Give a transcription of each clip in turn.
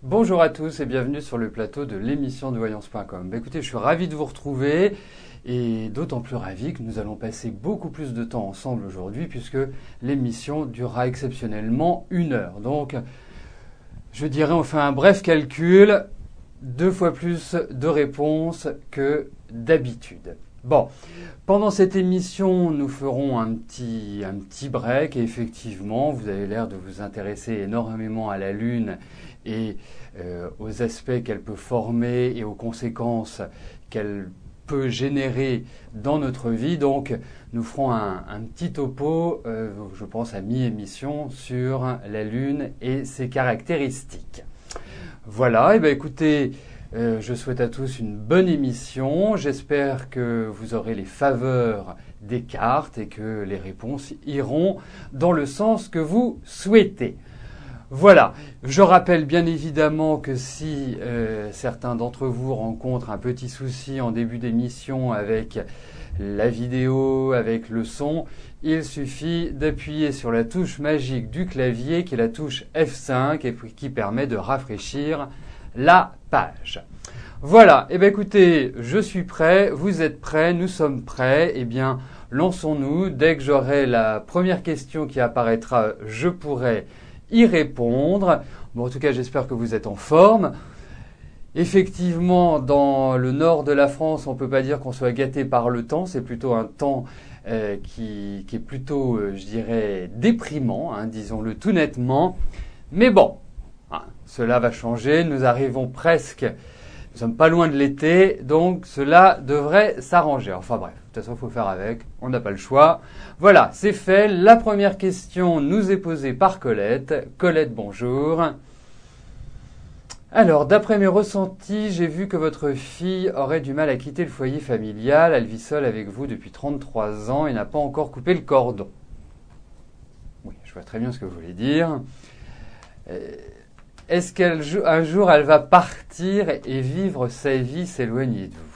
Bonjour à tous et bienvenue sur le plateau de l'émission de voyance.com. Écoutez, je suis ravi de vous retrouver et d'autant plus ravi que nous allons passer beaucoup plus de temps ensemble aujourd'hui puisque l'émission durera exceptionnellement 1 heure. Donc, je dirais, on fait un bref calcul, 2 fois plus de réponses que d'habitude. Bon, pendant cette émission, nous ferons un petit break et effectivement, vous avez l'air de vous intéresser énormément à la Lune et aux aspects qu'elle peut former et aux conséquences qu'elle peut générer dans notre vie. Donc, nous ferons un petit topo, je pense à mi-émission, sur la Lune et ses caractéristiques. Voilà, et bien écoutez, je souhaite à tous une bonne émission. J'espère que vous aurez les faveurs des cartes et que les réponses iront dans le sens que vous souhaitez. Voilà, je rappelle bien évidemment que si certains d'entre vous rencontrent un petit souci en début d'émission avec la vidéo, avec le son, il suffit d'appuyer sur la touche magique du clavier qui est la touche F5 et qui permet de rafraîchir la page. Voilà, et bien écoutez, je suis prêt, vous êtes prêts, nous sommes prêts, et bien lançons-nous. Dès que j'aurai la première question qui apparaîtra, je pourrai y répondre. Bon, en tout cas, j'espère que vous êtes en forme. Effectivement, dans le nord de la France, on ne peut pas dire qu'on soit gâté par le temps. C'est plutôt un temps qui est plutôt, je dirais, déprimant, hein, disons-le tout nettement. Mais bon, hein, cela va changer. Nous arrivons presque, nous sommes pas loin de l'été, donc cela devrait s'arranger. Enfin bref, de toute façon, il faut faire avec. On n'a pas le choix. Voilà, c'est fait. La première question nous est posée par Colette. Colette, bonjour. Alors, d'après mes ressentis, j'ai vu que votre fille aurait du mal à quitter le foyer familial. Elle vit seule avec vous depuis 33 ans et n'a pas encore coupé le cordon. Oui, je vois très bien ce que vous voulez dire. Est-ce qu'un jour, elle va partir et vivre sa vie, s'éloigner de vous ?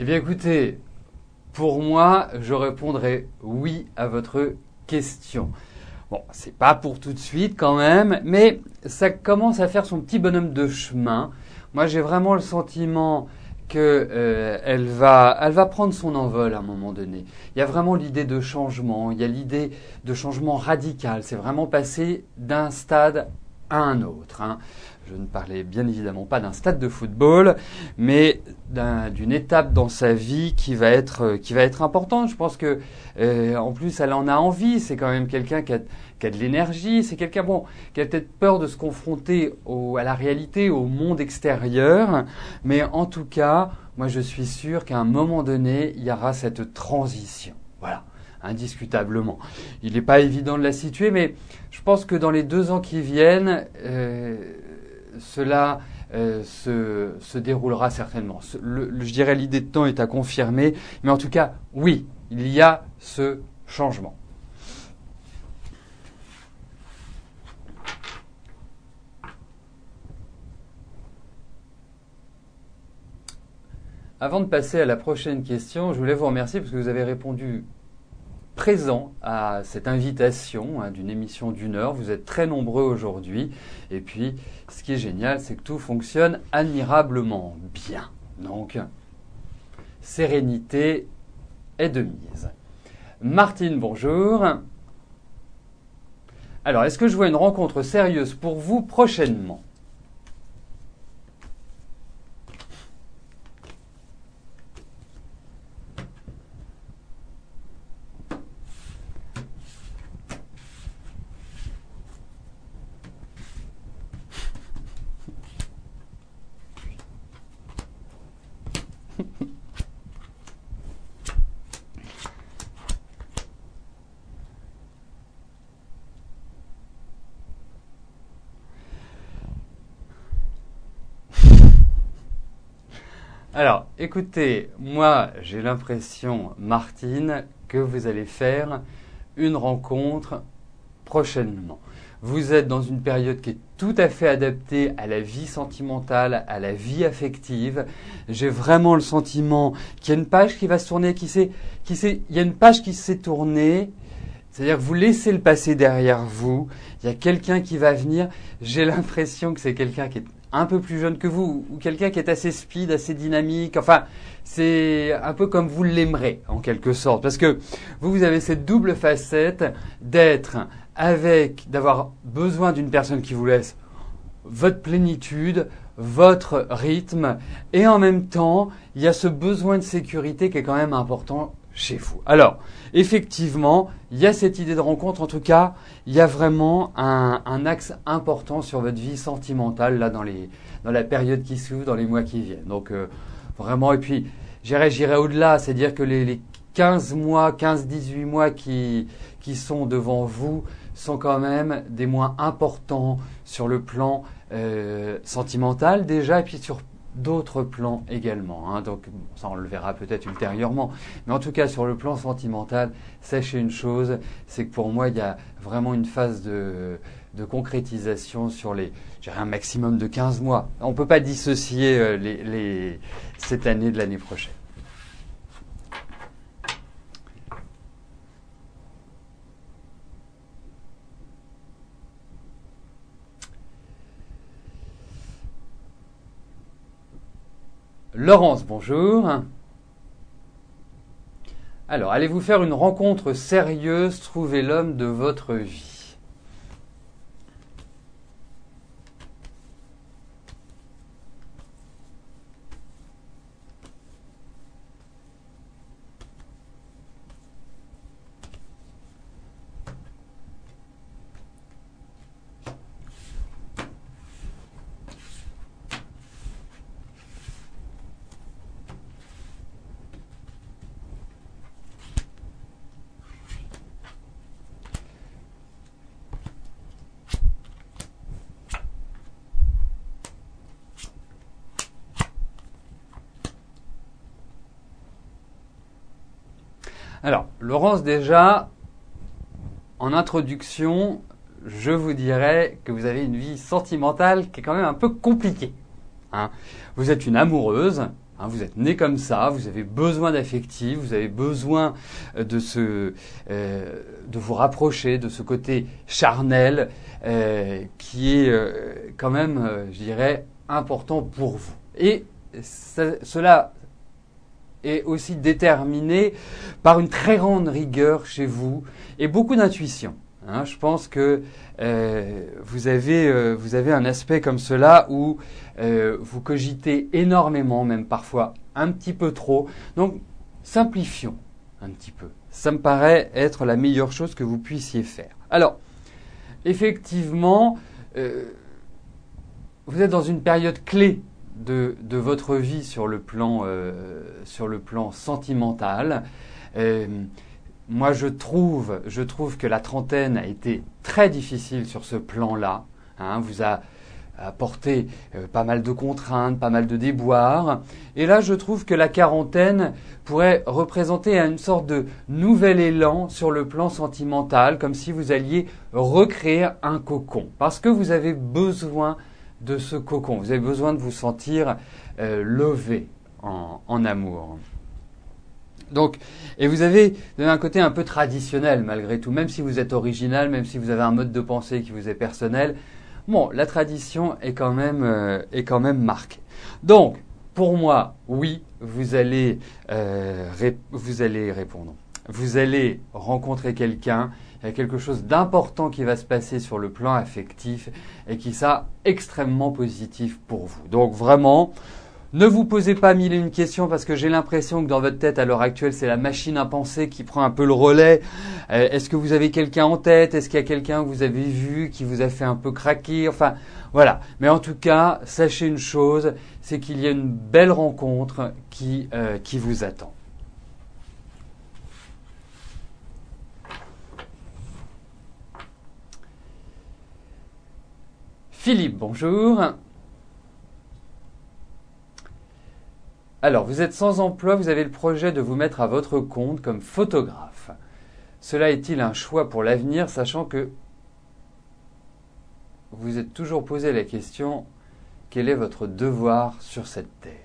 Eh bien écoutez, pour moi, je répondrai oui à votre question. Bon, c'est pas pour tout de suite quand même, mais ça commence à faire son petit bonhomme de chemin. Moi, j'ai vraiment le sentiment que elle va prendre son envol à un moment donné. Il y a vraiment l'idée de changement, il y a l'idée de changement radical. C'est vraiment passer d'un stade à un autre, hein. Je ne parlais bien évidemment pas d'un stade de football, mais d'une étape dans sa vie qui va être importante. Je pense que en plus elle en a envie. C'est quand même quelqu'un qui a de l'énergie. C'est quelqu'un qui a peut-être peur de se confronter à la réalité, au monde extérieur. Mais en tout cas, moi je suis sûr qu'à un moment donné, il y aura cette transition. Voilà. Indiscutablement. Il n'est pas évident de la situer, mais je pense que dans les 2 ans qui viennent, cela se déroulera certainement. Je dirais l'idée de temps est à confirmer, mais en tout cas, oui, il y a ce changement. Avant de passer à la prochaine question, je voulais vous remercier parce que vous avez répondu présent à cette invitation, hein, d'une émission d'1 heure. Vous êtes très nombreux aujourd'hui. Et puis, ce qui est génial, c'est que tout fonctionne admirablement bien. Donc, sérénité est de mise. Martine, bonjour. Alors, est-ce que je vois une rencontre sérieuse pour vous prochainement ? Alors, écoutez, moi, j'ai l'impression, Martine, que vous allez faire une rencontre prochainement. Vous êtes dans une période qui est tout à fait adaptée à la vie sentimentale, à la vie affective. J'ai vraiment le sentiment qu'il y a une page qui va se tourner, il y a une page qui s'est tournée. C'est-à-dire que vous laissez le passé derrière vous. Il y a quelqu'un qui va venir. J'ai l'impression que c'est quelqu'un qui est un peu plus jeune que vous ou quelqu'un qui est assez speed, assez dynamique. Enfin, c'est un peu comme vous l'aimerez en quelque sorte. Parce que vous avez cette double facette d'avoir besoin d'une personne qui vous laisse votre plénitude, votre rythme, et en même temps, il y a ce besoin de sécurité qui est quand même important chez vous. Alors, effectivement, il y a cette idée de rencontre. En tout cas, il y a vraiment un axe important sur votre vie sentimentale là dans la période qui s'ouvre, dans les mois qui viennent. Donc, vraiment, et puis, j'irai au-delà, c'est-à-dire que les 15 mois, 15-18 mois qui sont devant vous sont quand même des mois importants sur le plan sentimental déjà, et puis sur d'autres plans également. Hein. Donc ça, on le verra peut-être ultérieurement. Mais en tout cas, sur le plan sentimental, sachez une chose, c'est que pour moi, il y a vraiment une phase de concrétisation sur un maximum de 15 mois. On ne peut pas dissocier cette année de l'année prochaine. Laurence, bonjour. Alors, allez-vous faire une rencontre sérieuse, trouver l'homme de votre vie? Alors, Laurence, déjà, en introduction, je vous dirais que vous avez une vie sentimentale qui est quand même un peu compliquée. Hein. Vous êtes une amoureuse, hein, vous êtes né comme ça, vous avez besoin d'affectif, vous avez besoin de vous rapprocher de ce côté charnel qui est quand même, je dirais, important pour vous. Et cela est aussi déterminé par une très grande rigueur chez vous et beaucoup d'intuition. Hein, je pense que vous avez un aspect comme cela où vous cogitez énormément, même parfois un petit peu trop. Donc, simplifions un petit peu. Ça me paraît être la meilleure chose que vous puissiez faire. Alors, effectivement, vous êtes dans une période clé de votre vie sur le plan sentimental. Moi, je trouve que la trentaine a été très difficile sur ce plan-là. Hein, vous a apporté pas mal de contraintes, pas mal de déboires. Et là, je trouve que la quarantaine pourrait représenter une sorte de nouvel élan sur le plan sentimental, comme si vous alliez recréer un cocon. Parce que vous avez besoin de ce cocon. Vous avez besoin de vous sentir levé en amour. Donc, et vous avez un côté un peu traditionnel malgré tout, même si vous êtes original, même si vous avez un mode de pensée qui vous est personnel. Bon, la tradition est quand même marquée. Donc, pour moi, oui, vous allez répondre. Vous allez rencontrer quelqu'un. Il y a quelque chose d'important qui va se passer sur le plan affectif et qui sera extrêmement positif pour vous. Donc vraiment, ne vous posez pas mille et une questions parce que j'ai l'impression que dans votre tête à l'heure actuelle, c'est la machine à penser qui prend un peu le relais. Est-ce que vous avez quelqu'un en tête? Est-ce qu'il y a quelqu'un que vous avez vu qui vous a fait un peu craquer? Enfin, voilà. Mais en tout cas, sachez une chose, c'est qu'il y a une belle rencontre qui vous attend. Philippe, bonjour. Alors, vous êtes sans emploi, vous avez le projet de vous mettre à votre compte comme photographe. Cela est-il un choix pour l'avenir, sachant que vous êtes toujours posé la question, quel est votre devoir sur cette terre?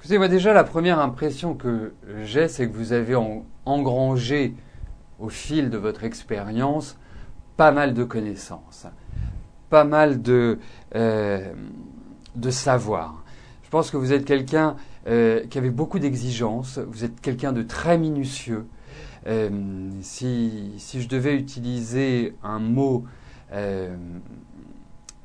Écoutez, moi déjà, la première impression que j'ai, c'est que vous avez engrangé au fil de votre expérience pas mal de connaissances, pas mal de savoir. Je pense que vous êtes quelqu'un qui avait beaucoup d'exigences, vous êtes quelqu'un de très minutieux. Si je devais utiliser un mot,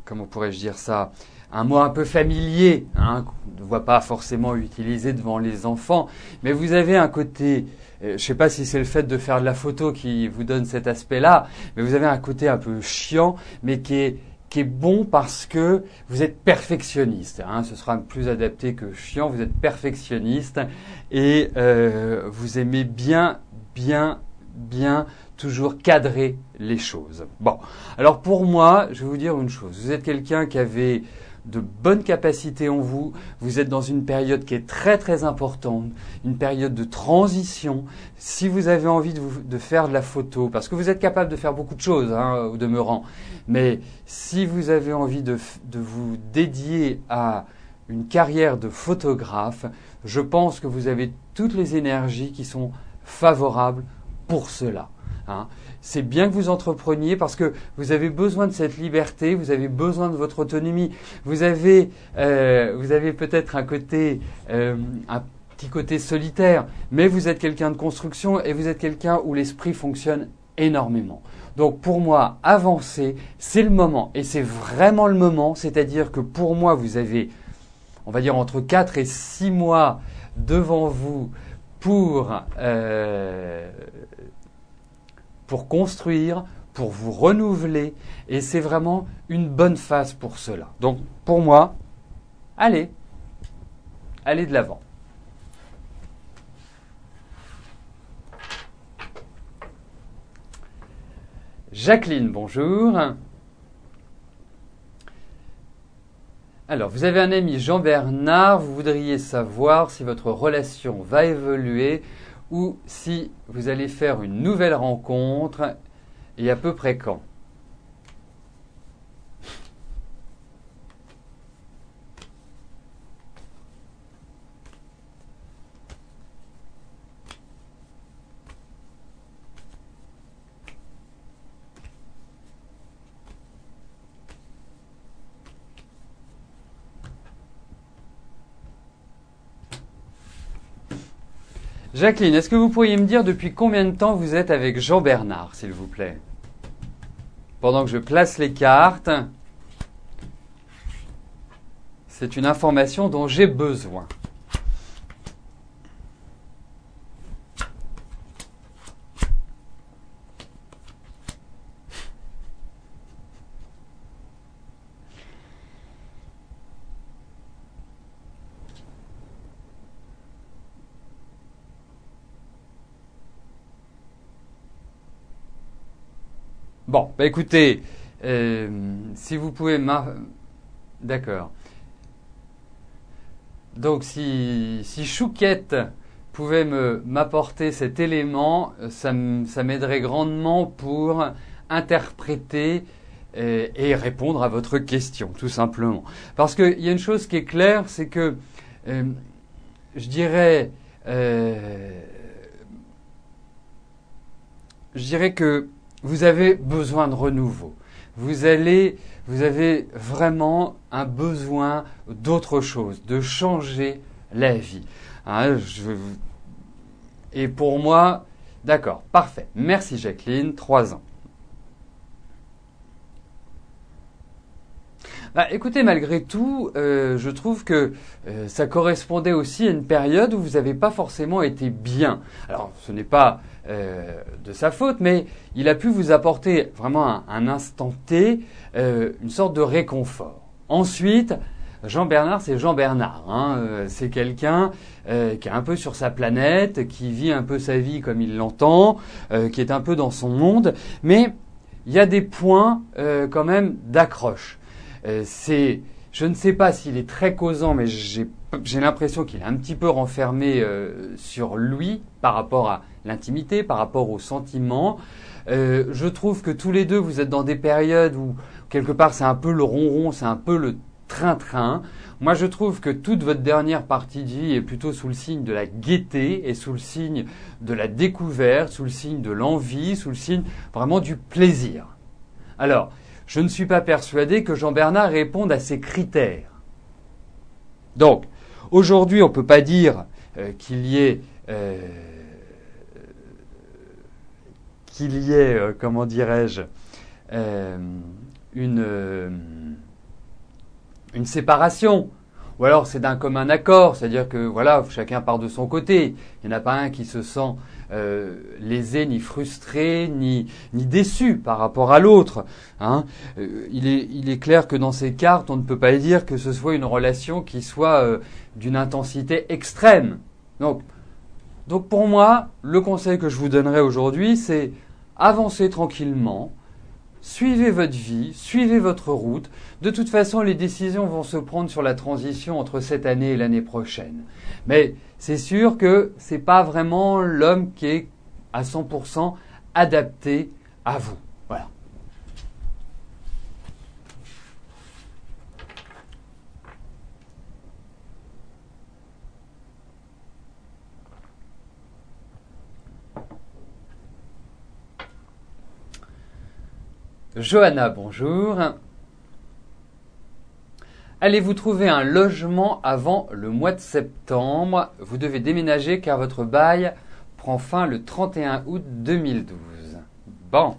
comment pourrais-je dire ça, un mot un peu familier, hein, qu'on ne voit pas forcément utiliser devant les enfants, mais vous avez un côté, je ne sais pas si c'est le fait de faire de la photo qui vous donne cet aspect-là, mais vous avez un côté un peu chiant, mais qui est bon parce que vous êtes perfectionniste. Hein, ce sera plus adapté que chiant, vous êtes perfectionniste et vous aimez bien toujours cadrer les choses. Bon, alors pour moi, je vais vous dire une chose. Vous êtes quelqu'un qui avait de bonnes capacités en vous. Vous êtes dans une période qui est très très importante, une période de transition. Si vous avez envie de faire de la photo, parce que vous êtes capable de faire beaucoup de choses, hein, au demeurant, mais si vous avez envie de vous dédier à une carrière de photographe, je pense que vous avez toutes les énergies qui sont favorables pour cela. Hein. C'est bien que vous entrepreniez parce que vous avez besoin de cette liberté, vous avez besoin de votre autonomie. Vous avez peut-être un petit côté solitaire, mais vous êtes quelqu'un de construction et vous êtes quelqu'un où l'esprit fonctionne énormément. Donc pour moi, avancer, c'est le moment et c'est vraiment le moment. C'est-à-dire que pour moi, vous avez, on va dire, entre 4 et 6 mois devant vous pour construire, pour vous renouveler, et c'est vraiment une bonne phase pour cela. Donc, pour moi, allez de l'avant. Jacqueline, bonjour. Alors, vous avez un ami Jean-Bernard, vous voudriez savoir si votre relation va évoluer ou si vous allez faire une nouvelle rencontre et à peu près quand. Jacqueline, est-ce que vous pourriez me dire depuis combien de temps vous êtes avec Jean-Bernard, s'il vous plaît? Pendant que je place les cartes, c'est une information dont j'ai besoin. Bon, bah écoutez, si vous pouvez D'accord. Donc si Chouquette pouvait m'apporter cet élément, ça m'aiderait grandement pour interpréter et répondre à votre question, tout simplement. Parce qu'il y a une chose qui est claire, c'est que je dirais que vous avez besoin de renouveau. Vous avez vraiment un besoin d'autre chose, de changer la vie. Hein, Et pour moi, d'accord, parfait. Merci Jacqueline, 3 ans. Bah, écoutez, malgré tout, je trouve que ça correspondait aussi à une période où vous n'avez pas forcément été bien. Alors, ce n'est pas de sa faute, mais il a pu vous apporter vraiment un instant T, une sorte de réconfort. Ensuite, Jean-Bernard, c'est Jean-Bernard. Hein, c'est quelqu'un qui est un peu sur sa planète, qui vit un peu sa vie comme il l'entend, qui est un peu dans son monde, mais il y a des points quand même d'accroche. Je ne sais pas s'il est très causant, mais j'ai l'impression qu'il est un petit peu renfermé sur lui par rapport à l'intimité, par rapport aux sentiments. Je trouve que tous les deux, vous êtes dans des périodes où quelque part c'est un peu le ronron, c'est un peu le train-train. Moi, je trouve que toute votre dernière partie de vie est plutôt sous le signe de la gaieté et sous le signe de la découverte, sous le signe de l'envie, sous le signe vraiment du plaisir. Alors, je ne suis pas persuadé que Jean-Bernard réponde à ces critères. Donc, aujourd'hui, on ne peut pas dire qu'il y ait, comment dirais-je, une séparation. Ou alors c'est d'un commun accord, c'est-à-dire que voilà, chacun part de son côté. Il n'y en a pas un qui se sent lésé, ni frustré, ni déçu par rapport à l'autre. Hein. Il est clair que dans ces cartes, on ne peut pas dire que ce soit une relation qui soit d'une intensité extrême. Donc pour moi, le conseil que je vous donnerai aujourd'hui, c'est avancer tranquillement. Suivez votre vie, suivez votre route. De toute façon, les décisions vont se prendre sur la transition entre cette année et l'année prochaine. Mais c'est sûr que c'est pas vraiment l'homme qui est à 100% adapté à vous. Voilà. Johanna, bonjour. Allez-vous trouver un logement avant le mois de septembre? Vous devez déménager car votre bail prend fin le 31 août 2012. Bon.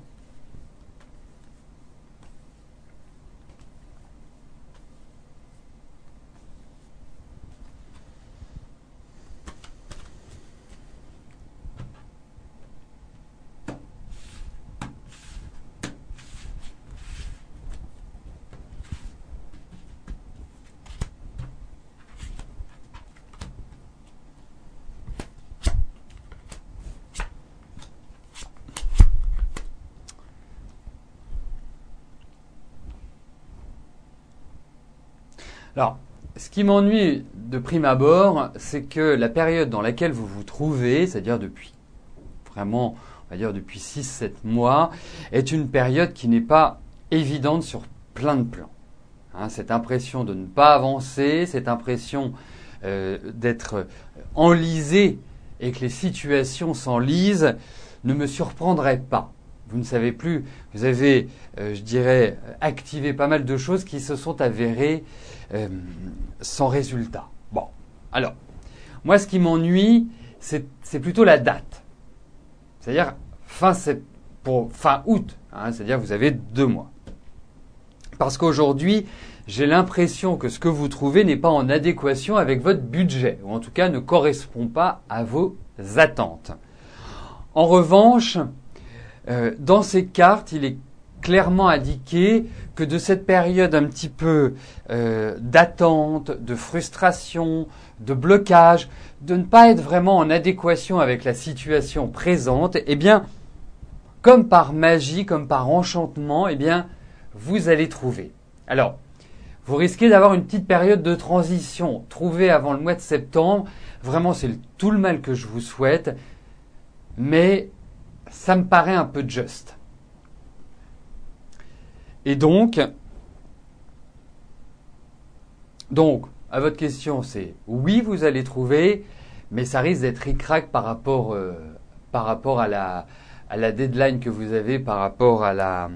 Alors, ce qui m'ennuie de prime abord, c'est que la période dans laquelle vous vous trouvez, c'est-à-dire depuis vraiment, on va dire depuis 6-7 mois, est une période qui n'est pas évidente sur plein de plans. Hein, cette impression de ne pas avancer, cette impression d'être enlisé et que les situations s'enlisent ne me surprendrait pas. Vous ne savez plus, vous avez, je dirais, activé pas mal de choses qui se sont avérées sans résultat. Bon, alors, moi ce qui m'ennuie, c'est plutôt la date. C'est-à-dire fin août, hein, c'est-à-dire vous avez 2 mois. Parce qu'aujourd'hui, j'ai l'impression que ce que vous trouvez n'est pas en adéquation avec votre budget, ou en tout cas ne correspond pas à vos attentes. En revanche, dans ces cartes, il est clairement indiqué que de cette période un petit peu d'attente, de frustration, de blocage, de ne pas être vraiment en adéquation avec la situation présente, eh bien, comme par magie, comme par enchantement, eh bien, vous allez trouver. Alors, vous risquez d'avoir une petite période de transition. Trouver avant le mois de septembre, vraiment, c'est tout le mal que je vous souhaite, mais ça me paraît un peu juste. Et donc, à votre question, c'est oui, vous allez trouver, mais ça risque d'être ric-rac par rapport à la deadline que vous avez, par rapport à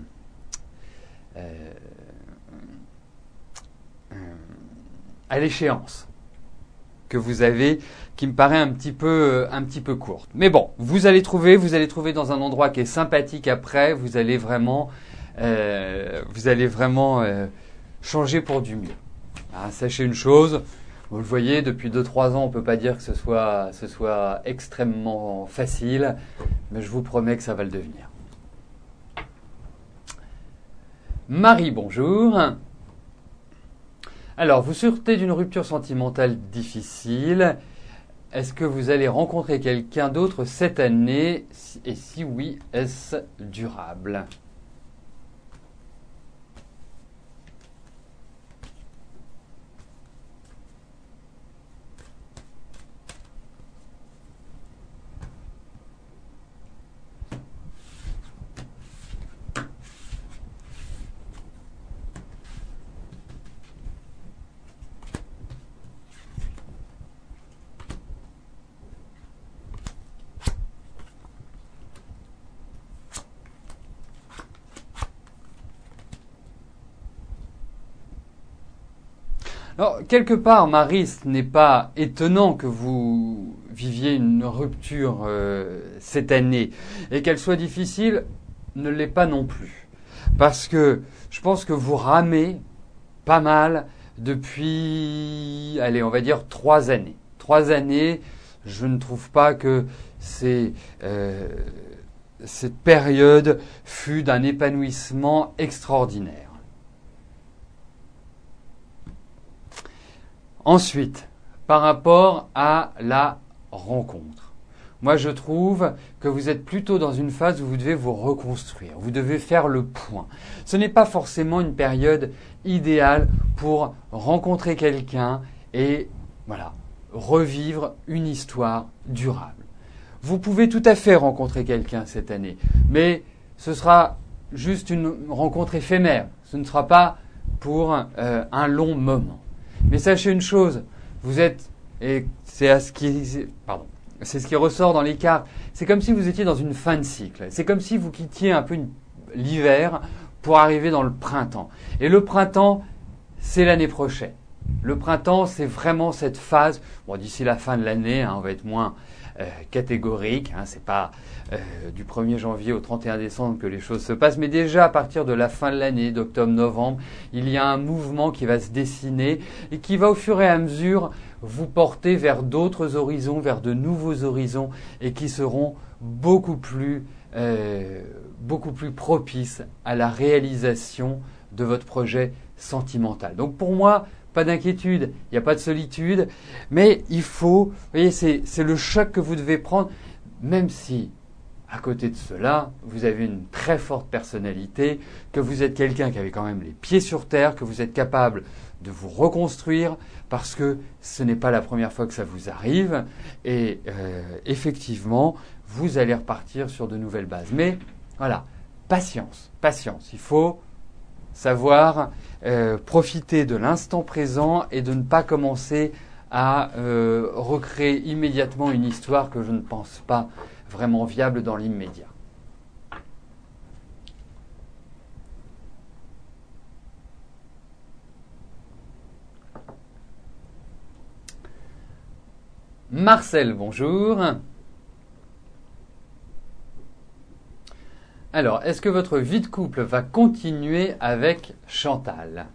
l'échéance. que vous avez qui me paraît un petit peu courte. Mais bon, vous allez trouver dans un endroit qui est sympathique après, vous allez vraiment changer pour du mieux. Ah, sachez une chose, vous le voyez, depuis 2-3 ans, on ne peut pas dire que ce soit extrêmement facile, mais je vous promets que ça va le devenir. Marie, bonjour. Alors, vous sortez d'une rupture sentimentale difficile. Est-ce que vous allez rencontrer quelqu'un d'autre cette année? Et si oui, est-ce durable? Alors, quelque part, Marie, ce n'est pas étonnant que vous viviez une rupture cette année. Et qu'elle soit difficile, ne l'est pas non plus. Parce que je pense que vous ramez pas mal depuis, allez, on va dire 3 années. 3 années, je ne trouve pas que cette période fut d'un épanouissement extraordinaire. Ensuite, par rapport à la rencontre, moi je trouve que vous êtes plutôt dans une phase où vous devez vous reconstruire, vous devez faire le point. Ce n'est pas forcément une période idéale pour rencontrer quelqu'un et voilà, revivre une histoire durable. Vous pouvez tout à fait rencontrer quelqu'un cette année, mais ce sera juste une rencontre éphémère, ce ne sera pas pour un long moment. Mais sachez une chose, vous êtes, et c'est ce qui ressort dans les cartes, c'est comme si vous étiez dans une fin de cycle. C'est comme si vous quittiez un peu l'hiver pour arriver dans le printemps. Et le printemps, c'est l'année prochaine. Le printemps, c'est vraiment cette phase, bon, d'ici la fin de l'année, on va être moins catégorique, c'est pas du 1er janvier au 31 décembre que les choses se passent, mais déjà à partir de la fin de l'année, d'octobre-novembre, il y a un mouvement qui va se dessiner et qui va au fur et à mesure vous porter vers d'autres horizons, vers de nouveaux horizons et qui seront beaucoup plus propices à la réalisation de votre projet sentimental. Donc pour moi, pas d'inquiétude, il n'y a pas de solitude, mais il faut, vous voyez, c'est le choc que vous devez prendre, même si, à côté de cela, vous avez une très forte personnalité, que vous êtes quelqu'un qui avait quand même les pieds sur terre, que vous êtes capable de vous reconstruire, parce que ce n'est pas la première fois que ça vous arrive, et effectivement, vous allez repartir sur de nouvelles bases. Mais voilà, patience, il faut savoir profiter de l'instant présent et de ne pas commencer à recréer immédiatement une histoire que je ne pense pas vraiment viable dans l'immédiat. Marcel, bonjour. Alors, est-ce que votre vie de couple va continuer avec Chantal ?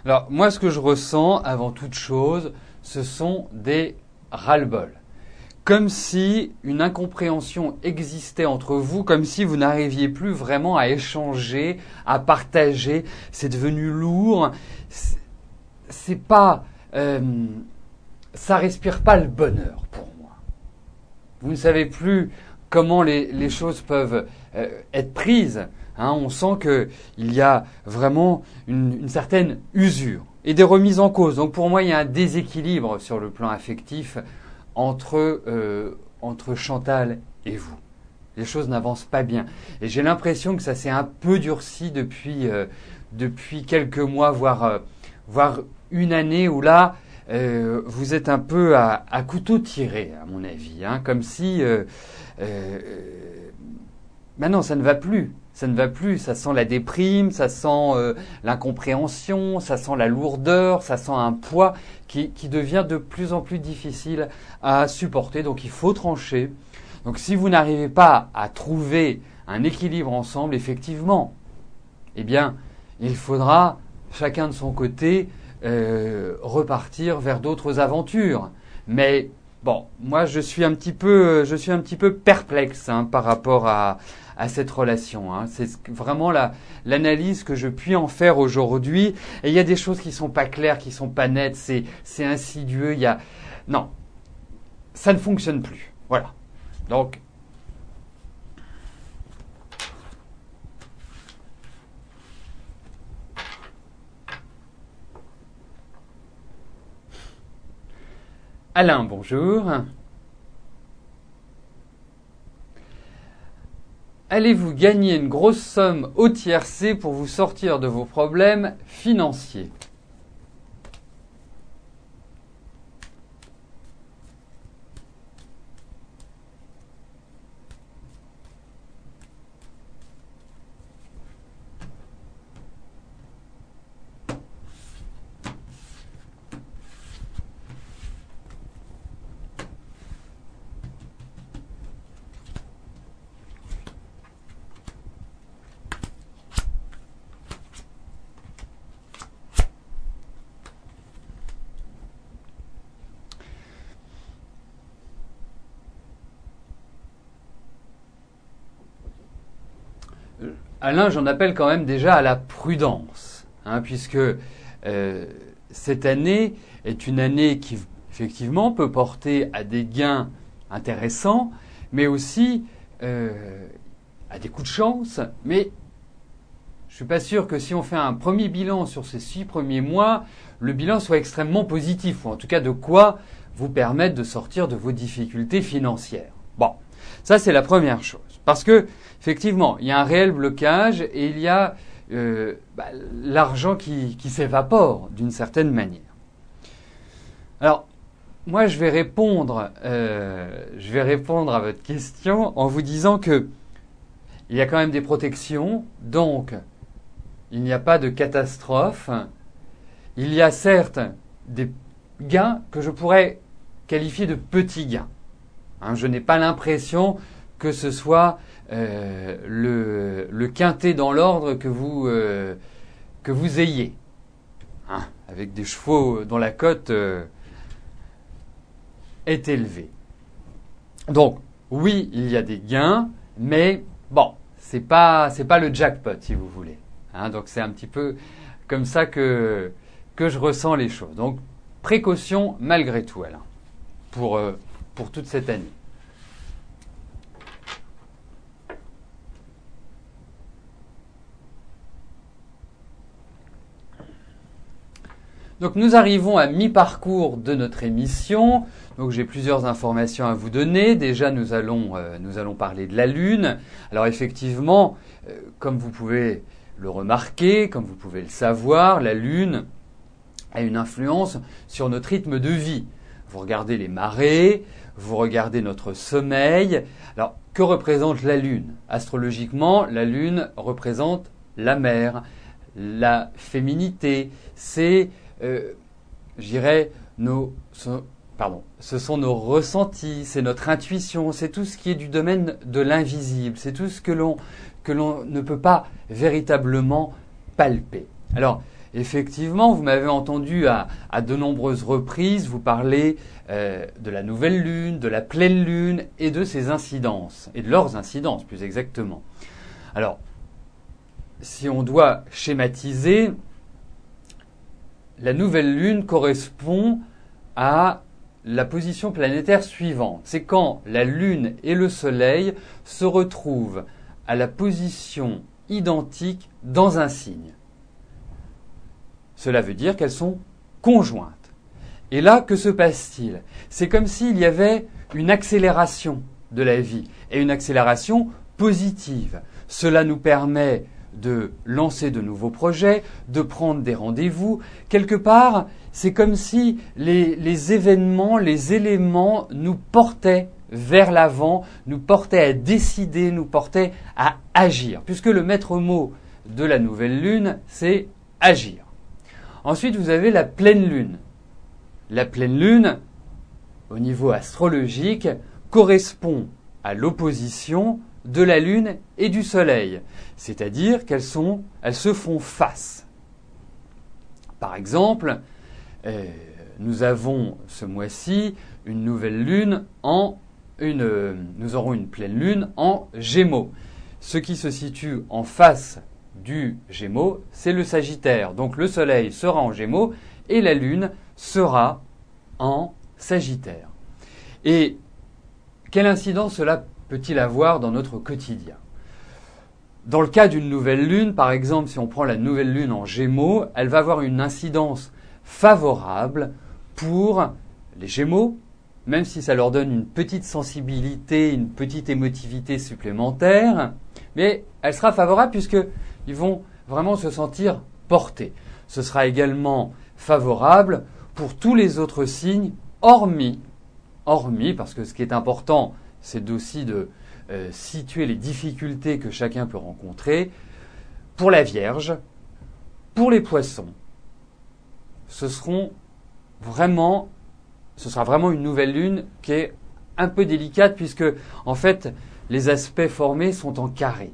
Alors, moi, ce que je ressens, avant toute chose, ce sont des ras-le-bol. Comme si une incompréhension existait entre vous, comme si vous n'arriviez plus vraiment à échanger, à partager. C'est devenu lourd. C'est pas, ça respire pas le bonheur pour moi. Vous ne savez plus comment les choses peuvent être prises. Hein, on sent qu'il y a vraiment une certaine usure et des remises en cause. Donc pour moi, il y a un déséquilibre sur le plan affectif entre Chantal et vous. Les choses n'avancent pas bien. Et j'ai l'impression que ça s'est un peu durci depuis quelques mois, voire une année où là, vous êtes un peu à couteau tiré, à mon avis. Hein, comme si... maintenant, ça ne va plus. Ça ne va plus, ça sent la déprime, ça sent l'incompréhension, ça sent la lourdeur, ça sent un poids qui devient de plus en plus difficile à supporter. Donc il faut trancher. Donc si vous n'arrivez pas à trouver un équilibre ensemble, effectivement, eh bien, il faudra chacun de son côté repartir vers d'autres aventures. Mais bon, moi je suis un petit peu perplexe par rapport à cette relation. Hein. C'est vraiment l'analyse que je puis en faire aujourd'hui. Et il y a des choses qui sont pas claires, qui sont pas nettes, c'est insidieux. Non, ça ne fonctionne plus. Voilà. Donc, Alain, bonjour. Allez-vous gagner une grosse somme au tiercé pour vous sortir de vos problèmes financiers ? Alain, j'en appelle quand même déjà à la prudence, puisque cette année est une année qui, effectivement, peut porter à des gains intéressants, mais aussi à des coups de chance. Mais je ne suis pas sûr que si on fait un premier bilan sur ces 6 premiers mois, le bilan soit extrêmement positif, ou en tout cas de quoi vous permettre de sortir de vos difficultés financières. Bon, ça c'est la première chose. Parce que, effectivement, il y a un réel blocage et il y a l'argent qui s'évapore d'une certaine manière. Alors, moi, je vais répondre à votre question en vous disant que il y a quand même des protections, donc il n'y a pas de catastrophe. Il y a certes des gains que je pourrais qualifier de petits gains. Je n'ai pas l'impression que ce soit le quintet dans l'ordre que vous ayez, avec des chevaux dont la cote est élevée. Donc, oui, il y a des gains, mais bon, c'est pas le jackpot, si vous voulez. Donc, c'est un petit peu comme ça que je ressens les choses. Donc, précaution malgré tout, Alain, pour toute cette année. Donc nous arrivons à mi-parcours de notre émission. Donc j'ai plusieurs informations à vous donner. Déjà nous allons parler de la Lune. Alors effectivement, comme vous pouvez le remarquer, comme vous pouvez le savoir, la Lune a une influence sur notre rythme de vie. Vous regardez les marées, vous regardez notre sommeil. Alors que représente la Lune ? Astrologiquement, la Lune représente la mer, la féminité. C'est je dirais, ce sont nos ressentis, c'est notre intuition, c'est tout ce qui est du domaine de l'invisible, c'est tout ce que l'on ne peut pas véritablement palper. Alors, effectivement, vous m'avez entendu à de nombreuses reprises vous parler de la nouvelle lune, de la pleine lune et de ses incidences, et de leurs incidences plus exactement. Alors, si on doit schématiser, la nouvelle lune correspond à la position planétaire suivante. C'est quand la Lune et le Soleil se retrouvent à la position identique dans un signe. Cela veut dire qu'elles sont conjointes. Et là, que se passe-t-il? C'est comme s'il y avait une accélération de la vie, et une accélération positive. Cela nous permet de lancer de nouveaux projets, de prendre des rendez-vous. Quelque part, c'est comme si les événements, les éléments nous portaient vers l'avant, nous portaient à décider, nous portaient à agir. Puisque le maître mot de la nouvelle lune, c'est agir. Ensuite, vous avez la pleine lune. La pleine lune, au niveau astrologique, correspond à l'opposition de la Lune et du Soleil, c'est-à-dire qu'elles se font face. Par exemple, nous avons ce mois-ci une nouvelle lune nous aurons une pleine lune en Gémeaux. Ce qui se situe en face du Gémeaux, c'est le Sagittaire. Donc le Soleil sera en Gémeaux et la Lune sera en Sagittaire. Et quelle incidence cela peut-il avoir dans notre quotidien? Dans le cas d'une nouvelle lune, par exemple, si on prend la nouvelle lune en Gémeaux, elle va avoir une incidence favorable pour les Gémeaux, même si ça leur donne une petite sensibilité, une petite émotivité supplémentaire, mais elle sera favorable puisqu'ils vont vraiment se sentir portés. Ce sera également favorable pour tous les autres signes, hormis, parce que ce qui est important, c'est aussi de situer les difficultés que chacun peut rencontrer, pour la Vierge, pour les Poissons. Ce sera vraiment une nouvelle lune qui est un peu délicate puisque, en fait, les aspects formés sont en carré.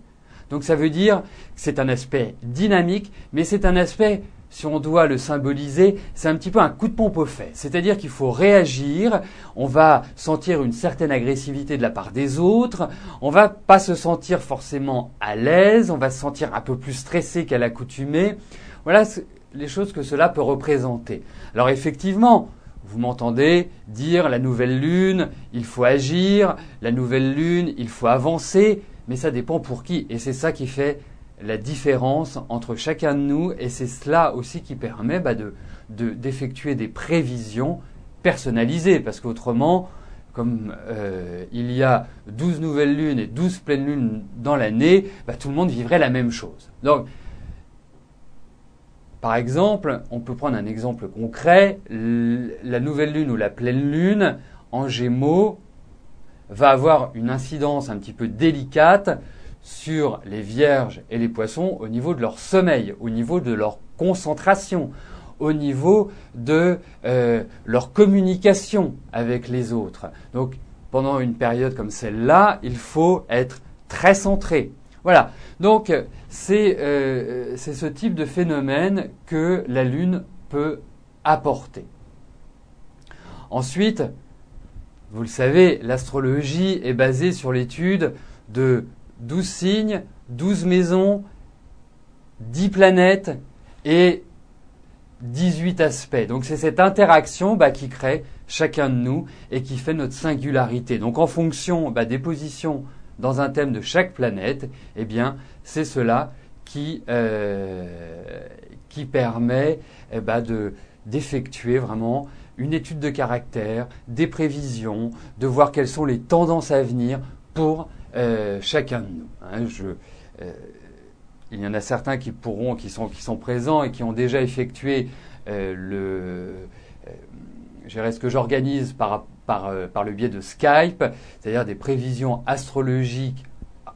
Donc ça veut dire que c'est un aspect dynamique, mais c'est un aspect, si on doit le symboliser, c'est un petit peu un coup de pompe aux fesses. C'est-à-dire qu'il faut réagir, on va sentir une certaine agressivité de la part des autres, on va pas se sentir forcément à l'aise, on va se sentir un peu plus stressé qu'à l'accoutumée. Voilà les choses que cela peut représenter. Alors effectivement, vous m'entendez dire la nouvelle lune, il faut agir, la nouvelle lune, il faut avancer, mais ça dépend pour qui. Et c'est ça qui fait la différence entre chacun de nous et c'est cela aussi qui permet d'effectuer des prévisions personnalisées parce qu'autrement, comme il y a 12 nouvelles lunes et 12 pleines lunes dans l'année, tout le monde vivrait la même chose. Donc, par exemple, on peut prendre un exemple concret, la nouvelle lune ou la pleine lune en Gémeaux va avoir une incidence un petit peu délicate sur les Vierges et les Poissons au niveau de leur sommeil, au niveau de leur concentration, au niveau de leur communication avec les autres. Donc, pendant une période comme celle-là, il faut être très centré. Voilà. Donc, c'est ce type de phénomène que la Lune peut apporter. Ensuite, vous le savez, l'astrologie est basée sur l'étude de 12 signes, 12 maisons, 10 planètes et 18 aspects. Donc c'est cette interaction qui crée chacun de nous et qui fait notre singularité. Donc en fonction des positions dans un thème de chaque planète, eh bien c'est cela qui permet d'effectuer vraiment une étude de caractère, des prévisions, de voir quelles sont les tendances à venir pour chacun de nous. Il y en a certains qui sont présents et qui ont déjà effectué ce que j'organise par le biais de Skype, c'est-à-dire des prévisions astrologiques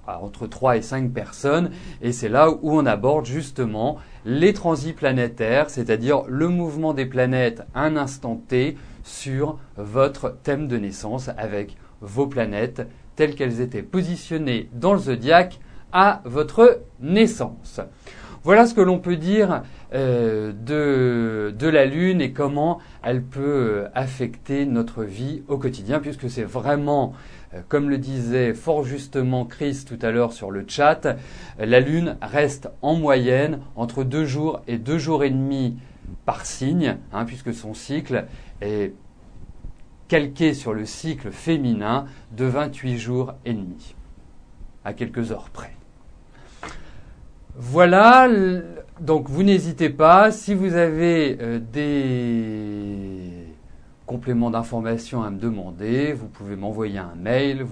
entre 3 et 5 personnes, et c'est là où on aborde justement les transits planétaires, c'est-à-dire le mouvement des planètes à un instant T sur votre thème de naissance avec vos planètes telles qu'elles étaient positionnées dans le zodiaque à votre naissance. Voilà ce que l'on peut dire de la Lune et comment elle peut affecter notre vie au quotidien, puisque c'est vraiment, comme le disait fort justement Chris tout à l'heure sur le chat, la Lune reste en moyenne entre 2 jours et 2 jours et demi par signe, puisque son cycle est calqué sur le cycle féminin de 28 jours et demi, à quelques heures près. Voilà, donc vous n'hésitez pas, si vous avez des compléments d'information à me demander, vous pouvez m'envoyer un mail,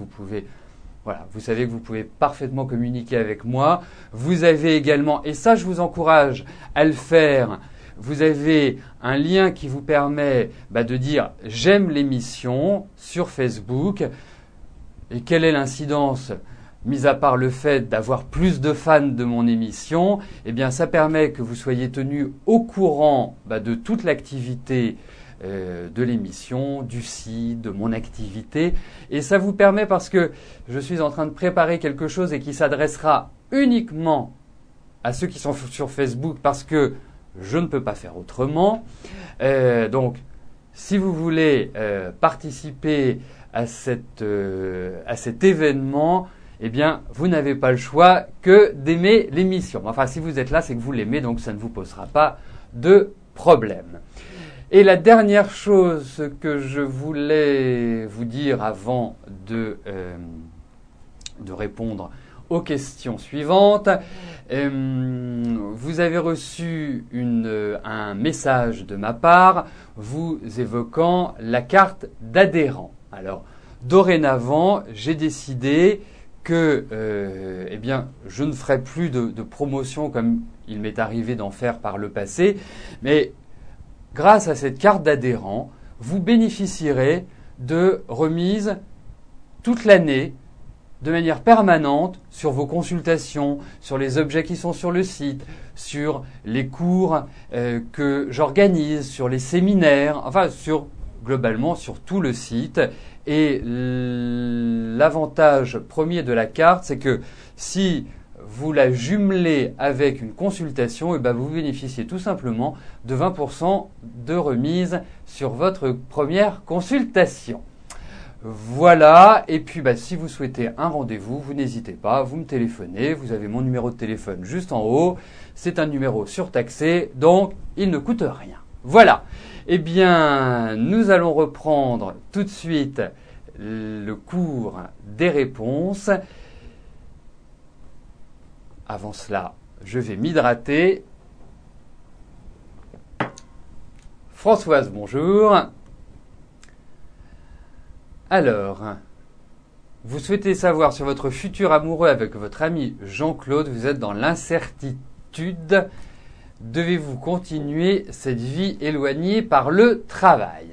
voilà, vous savez que vous pouvez parfaitement communiquer avec moi. Vous avez également, et ça je vous encourage à le faire, vous avez un lien qui vous permet de dire « j'aime l'émission » sur Facebook. Et quelle est l'incidence ? Mis à part le fait d'avoir plus de fans de mon émission, eh bien ça permet que vous soyez tenu au courant de toute l'activité de l'émission, du site, de mon activité. Et ça vous permet, parce que je suis en train de préparer quelque chose et qui s'adressera uniquement à ceux qui sont sur Facebook, parce que je ne peux pas faire autrement. Donc, si vous voulez participer à cet événement, eh bien, vous n'avez pas le choix que d'aimer l'émission. Enfin, si vous êtes là, c'est que vous l'aimez, donc ça ne vous posera pas de problème. Et la dernière chose que je voulais vous dire avant de répondre aux questions suivantes, vous avez reçu un message de ma part vous évoquant la carte d'adhérent. Alors, dorénavant, j'ai décidé que je ne ferai plus de promotion comme il m'est arrivé d'en faire par le passé, mais grâce à cette carte d'adhérent, vous bénéficierez de remises toute l'année de manière permanente sur vos consultations, sur les objets qui sont sur le site, sur les cours que j'organise, sur les séminaires, enfin globalement sur tout le site. Et l'avantage premier de la carte, c'est que si vous la jumelez avec une consultation, vous bénéficiez tout simplement de 20% de remise sur votre première consultation. Voilà, et puis si vous souhaitez un rendez-vous, vous n'hésitez pas, vous me téléphonez, vous avez mon numéro de téléphone juste en haut, c'est un numéro surtaxé, donc il ne coûte rien. Voilà, eh bien nous allons reprendre tout de suite le cours des réponses. Avant cela, je vais m'hydrater. Françoise, bonjour. Alors, vous souhaitez savoir sur votre futur amoureux avec votre ami Jean-Claude, vous êtes dans l'incertitude. Devez-vous continuer cette vie éloignée par le travail ?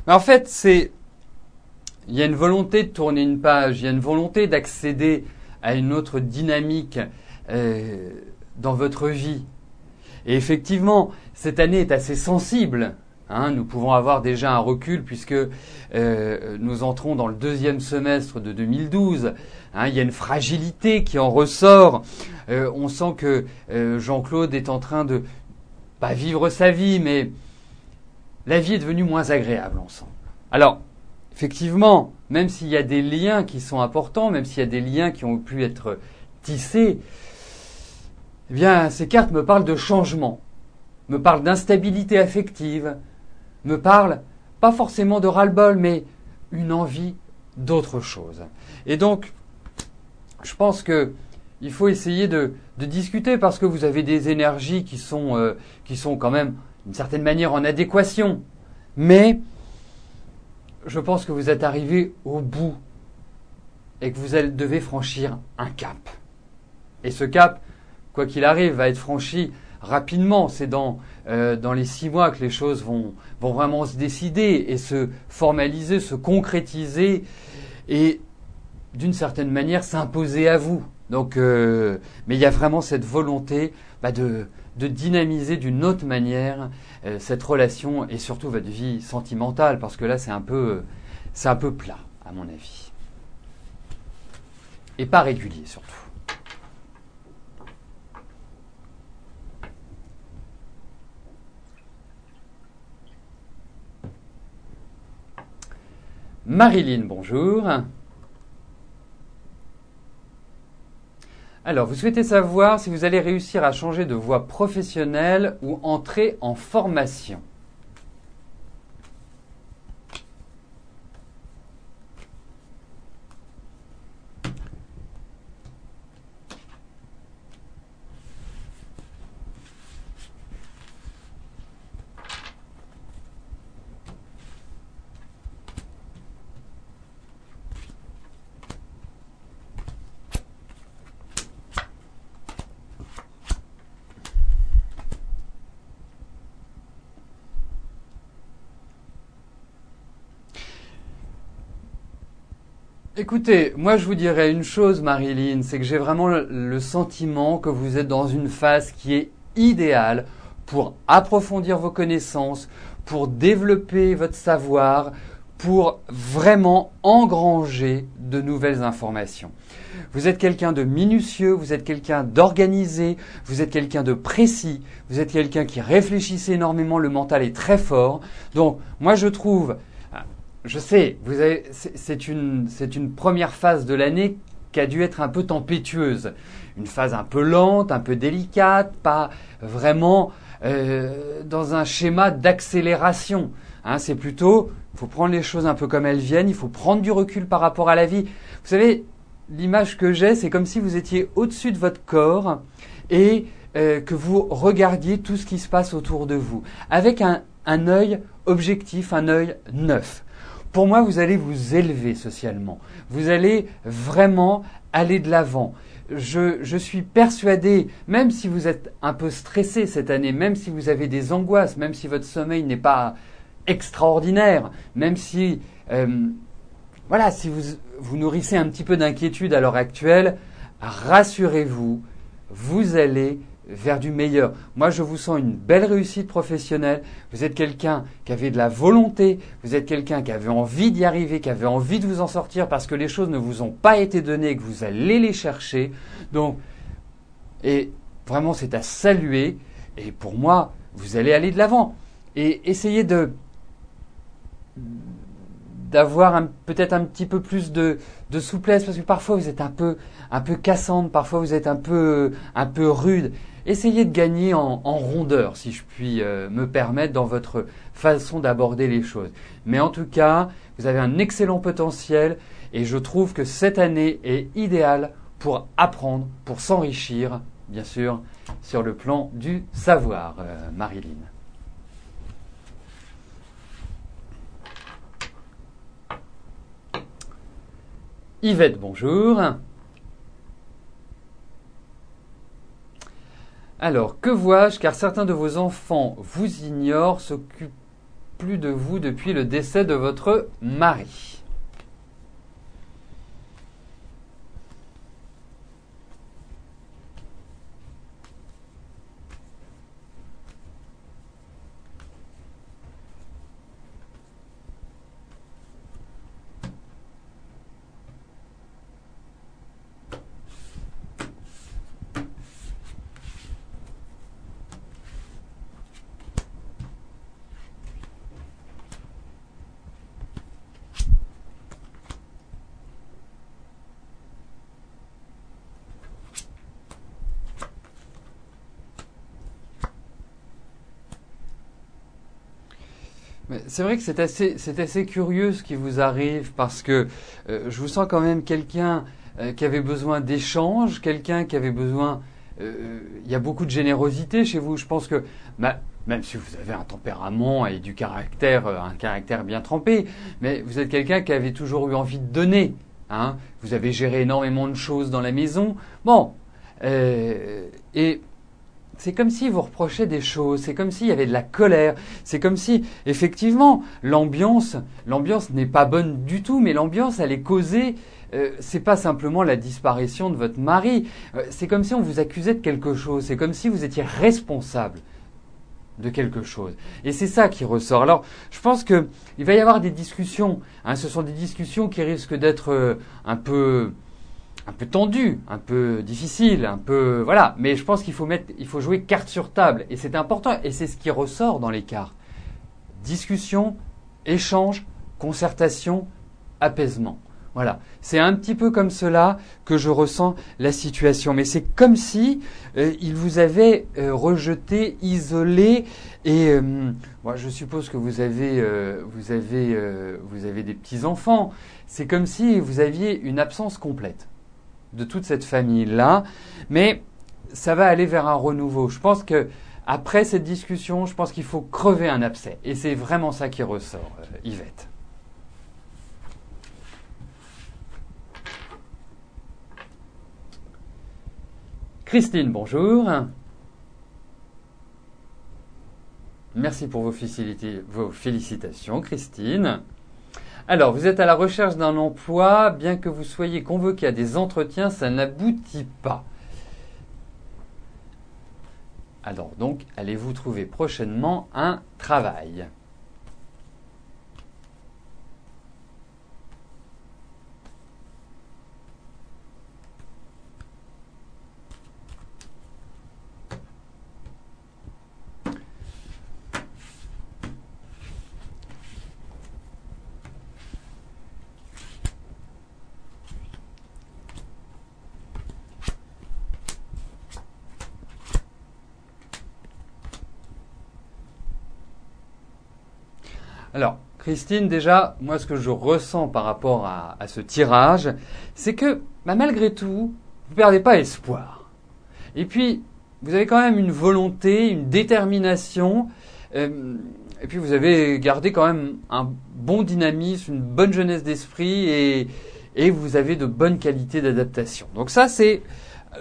Mais en fait, il y a une volonté de tourner une page, il y a une volonté d'accéder à une autre dynamique dans votre vie. Et effectivement, cette année est assez sensible. Nous pouvons avoir déjà un recul puisque nous entrons dans le deuxième semestre de 2012. Il y a une fragilité qui en ressort. On sent que Jean-Claude est en train de pas vivre sa vie, mais la vie est devenue moins agréable ensemble. Alors, effectivement, même s'il y a des liens qui sont importants, même s'il y a des liens qui ont pu être tissés, eh bien, ces cartes me parlent de changement, me parlent d'instabilité affective, me parlent pas forcément de ras-le-bol, mais une envie d'autre chose. Et donc, je pense que il faut essayer de discuter parce que vous avez des énergies qui sont quand même d'une certaine manière en adéquation. Mais je pense que vous êtes arrivé au bout et que vous devez franchir un cap. Et ce cap, quoi qu'il arrive, va être franchi rapidement. C'est dans les 6 mois que les choses vont vraiment se décider et se formaliser, se concrétiser et d'une certaine manière s'imposer à vous. Donc, mais il y a vraiment cette volonté de dynamiser d'une autre manière cette relation et surtout votre vie sentimentale, parce que là c'est un peu plat à mon avis. Et pas régulier surtout. Marilyn, bonjour. Alors, vous souhaitez savoir si vous allez réussir à changer de voie professionnelle ou entrer en formation. Écoutez, moi je vous dirais une chose, Marilyn, c'est que j'ai vraiment le sentiment que vous êtes dans une phase qui est idéale pour approfondir vos connaissances, pour développer votre savoir, pour vraiment engranger de nouvelles informations. Vous êtes quelqu'un de minutieux, vous êtes quelqu'un d'organisé, vous êtes quelqu'un de précis, vous êtes quelqu'un qui réfléchissait énormément, le mental est très fort. Donc moi je trouve... Je sais, c'est une première phase de l'année qui a dû être un peu tempétueuse. Une phase un peu lente, un peu délicate, pas vraiment dans un schéma d'accélération. Hein, c'est plutôt, il faut prendre les choses un peu comme elles viennent, il faut prendre du recul par rapport à la vie. Vous savez, l'image que j'ai, c'est comme si vous étiez au-dessus de votre corps et que vous regardiez tout ce qui se passe autour de vous, avec un œil objectif, un œil neuf. Pour moi, vous allez vous élever socialement. Vous allez vraiment aller de l'avant. Je suis persuadé, même si vous êtes un peu stressé cette année, même si vous avez des angoisses, même si votre sommeil n'est pas extraordinaire, même si, si vous nourrissez un petit peu d'inquiétude à l'heure actuelle, rassurez-vous, vous allez vers du meilleur. Moi, je vous sens une belle réussite professionnelle. Vous êtes quelqu'un qui avait de la volonté, vous êtes quelqu'un qui avait envie d'y arriver, qui avait envie de vous en sortir parce que les choses ne vous ont pas été données et que vous allez les chercher. Donc, et vraiment, c'est à saluer. Et pour moi, vous allez aller de l'avant. Et essayez d'avoir peut-être un petit peu plus de souplesse parce que parfois vous êtes un peu cassante, parfois vous êtes un peu rude. Essayez de gagner en rondeur, si je puis me permettre, dans votre façon d'aborder les choses. Mais en tout cas, vous avez un excellent potentiel et je trouve que cette année est idéale pour apprendre, pour s'enrichir, bien sûr, sur le plan du savoir, Marilyn. Yvette, bonjour. Alors, que vois-je, car certains de vos enfants vous ignorent, s'occupent plus de vous depuis le décès de votre mari. C'est vrai que c'est assez curieux ce qui vous arrive parce que je vous sens quand même quelqu'un qui avait besoin d'échange, quelqu'un qui avait besoin... il y a beaucoup de générosité chez vous. Je pense que même si vous avez un tempérament et un caractère bien trempé, mais vous êtes quelqu'un qui avait toujours eu envie de donner. Hein. Vous avez géré énormément de choses dans la maison. Bon, et c'est comme si vous reprochiez des choses, c'est comme s'il y avait de la colère, c'est comme si, effectivement, l'ambiance n'est pas bonne du tout, mais l'ambiance, elle est causée, c'est pas simplement la disparition de votre mari, c'est comme si on vous accusait de quelque chose, c'est comme si vous étiez responsable de quelque chose. Et c'est ça qui ressort. Alors, je pense qu'il va y avoir des discussions, hein, ce sont des discussions qui risquent d'être un peu tendu, un peu difficile, un peu voilà. Mais je pense qu'il faut jouer carte sur table et c'est important et c'est ce qui ressort dans les cartes. Discussion, échange, concertation, apaisement. Voilà, c'est un petit peu comme cela que je ressens la situation. Mais c'est comme si il vous avait rejeté, isolé et moi je suppose que vous avez des petits enfants. C'est comme si vous aviez une absence complète de toute cette famille-là, mais ça va aller vers un renouveau. Je pense que après cette discussion, je pense qu'il faut crever un abcès. Et c'est vraiment ça qui ressort, Yvette. Christine, bonjour. Merci pour vos félicitations, Christine. Alors, vous êtes à la recherche d'un emploi, bien que vous soyez convoqué à des entretiens, ça n'aboutit pas. Alors donc, allez-vous trouver prochainement un travail ? Alors, Christine, déjà, moi, ce que je ressens par rapport à ce tirage, c'est que, malgré tout, vous ne perdez pas espoir. Et puis, vous avez quand même une volonté, une détermination, et puis vous avez gardé quand même un bon dynamisme, une bonne jeunesse d'esprit, et vous avez de bonnes qualités d'adaptation. Donc ça, c'est,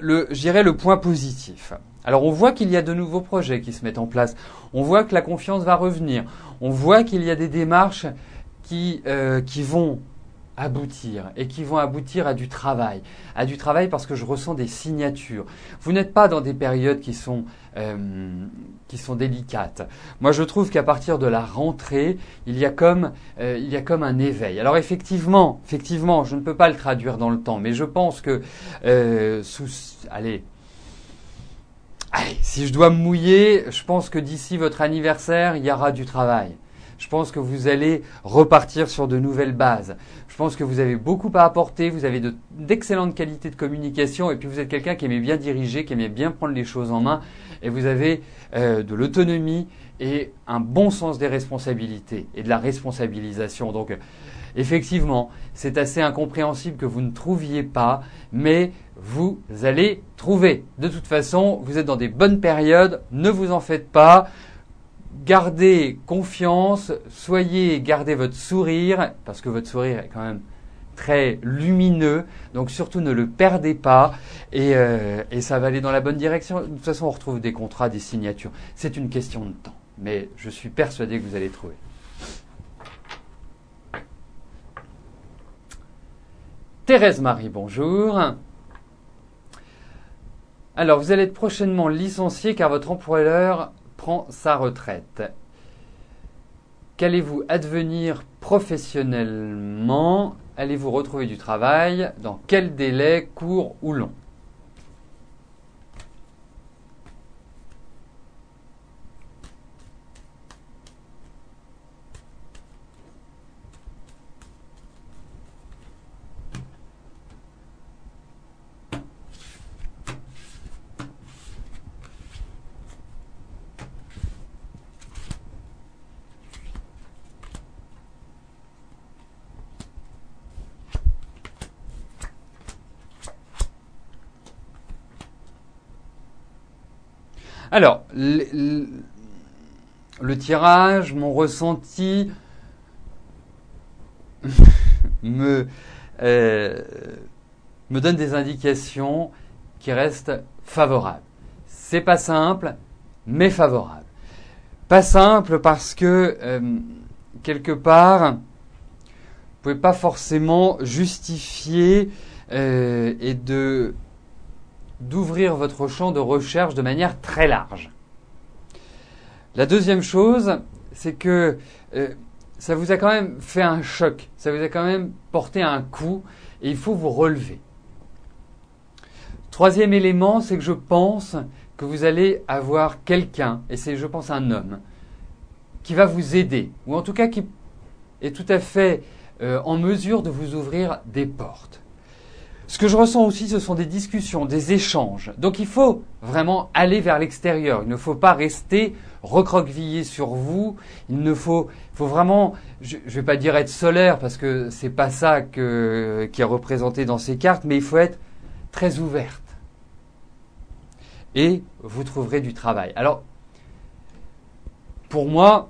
je dirais, le point positif. Alors on voit qu'il y a de nouveaux projets qui se mettent en place, on voit que la confiance va revenir, on voit qu'il y a des démarches qui vont aboutir et qui vont aboutir à du travail parce que je ressens des signatures. Vous n'êtes pas dans des périodes qui sont délicates. Moi je trouve qu'à partir de la rentrée, il y a comme un éveil. Alors effectivement, je ne peux pas le traduire dans le temps, mais je pense que Allez, si je dois me mouiller, je pense que d'ici votre anniversaire, il y aura du travail. Je pense que vous allez repartir sur de nouvelles bases. Je pense que vous avez beaucoup à apporter, vous avez d'excellentes qualités de communication et puis vous êtes quelqu'un qui aimait bien diriger, qui aimait bien prendre les choses en main et vous avez de l'autonomie et un bon sens des responsabilités et de la responsabilisation. Donc effectivement, c'est assez incompréhensible que vous ne trouviez pas, mais vous allez trouver. De toute façon, vous êtes dans des bonnes périodes, ne vous en faites pas. Gardez confiance, gardez votre sourire, parce que votre sourire est quand même très lumineux, donc surtout ne le perdez pas et ça va aller dans la bonne direction. De toute façon, on retrouve des contrats, des signatures. C'est une question de temps, mais je suis persuadé que vous allez trouver. Thérèse Marie, bonjour. Alors, vous allez être prochainement licencié car votre employeur prend sa retraite. Qu'allez-vous advenir professionnellement ? Allez-vous retrouver du travail ? Dans quel délai, court ou long ? Alors, le tirage, mon ressenti me donne des indications qui restent favorables. C'est pas simple, mais favorable. Pas simple parce que, quelque part, vous pouvez pas forcément justifier et d'ouvrir votre champ de recherche de manière très large. La deuxième chose, c'est que ça vous a quand même fait un choc, ça vous a quand même porté un coup et il faut vous relever. Troisième élément, c'est que je pense que vous allez avoir quelqu'un, et c'est je pense un homme, qui va vous aider, ou en tout cas qui est tout à fait en mesure de vous ouvrir des portes. Ce que je ressens aussi, ce sont des discussions, des échanges. Donc il faut vraiment aller vers l'extérieur. Il ne faut pas rester recroquevillé sur vous. Il faut vraiment, je ne vais pas dire être solaire parce que c'est pas ça qui est représenté dans ces cartes, mais il faut être très ouverte. Et vous trouverez du travail. Alors, pour moi,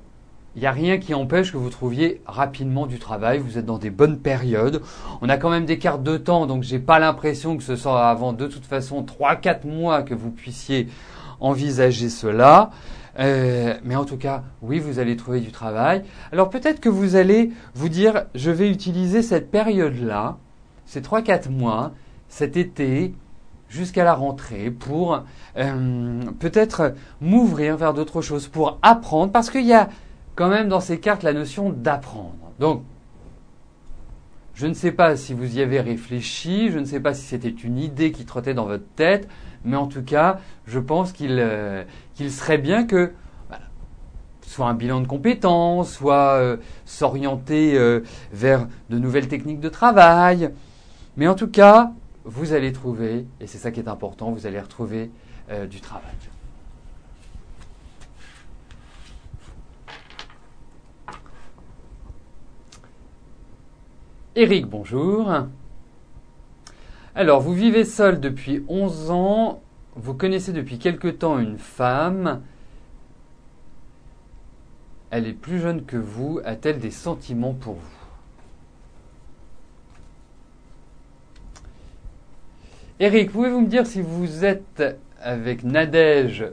il n'y a rien qui empêche que vous trouviez rapidement du travail. Vous êtes dans des bonnes périodes. On a quand même des cartes de temps, donc j'ai pas l'impression que ce soit avant de toute façon 3-4 mois que vous puissiez envisager cela. Mais en tout cas, oui, vous allez trouver du travail. Alors peut-être que vous allez vous dire, je vais utiliser cette période-là, ces 3-4 mois, cet été, jusqu'à la rentrée, pour peut-être m'ouvrir vers d'autres choses, pour apprendre, parce qu'il y a quand même dans ces cartes la notion d'apprendre. Donc, je ne sais pas si vous y avez réfléchi, je ne sais pas si c'était une idée qui trottait dans votre tête, mais en tout cas, je pense qu'il serait bien que soit un bilan de compétences, soit s'orienter vers de nouvelles techniques de travail. Mais en tout cas, vous allez trouver, et c'est ça qui est important, vous allez retrouver du travail. Eric, bonjour. Alors, vous vivez seul depuis 11 ans, vous connaissez depuis quelque temps une femme. Elle est plus jeune que vous, a-t-elle des sentiments pour vous? Eric, pouvez-vous me dire si vous êtes avec Nadège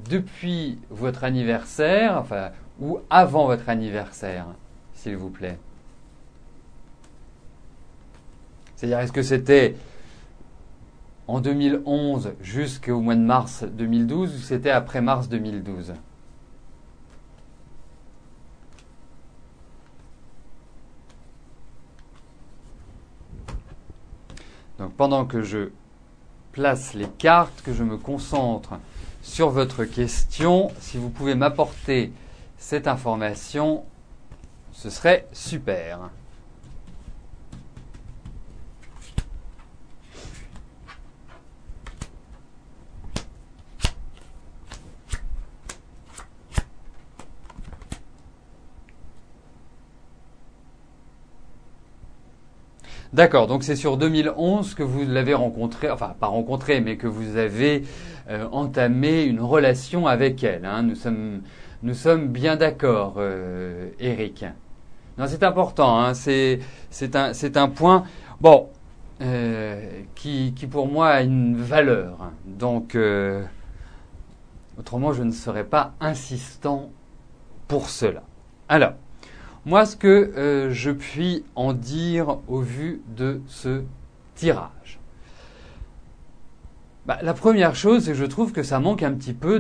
depuis votre anniversaire, enfin, ou avant votre anniversaire, s'il vous plaît? C'est-à-dire, est-ce que c'était en 2011 jusqu'au mois de mars 2012 ou c'était après mars 2012? Donc pendant que je place les cartes, que je me concentre sur votre question, si vous pouvez m'apporter cette information, ce serait super. D'accord, donc c'est sur 2011 que vous l'avez rencontré, enfin pas rencontré, mais que vous avez entamé une relation avec elle. Hein. Nous sommes bien d'accord, Eric. Non, c'est important, hein. C'est un point bon, qui pour moi a une valeur. Donc, autrement, je ne serais pas insistant pour cela. Alors, moi, ce que je puis en dire au vu de ce tirage, la première chose, c'est que je trouve que ça manque un petit peu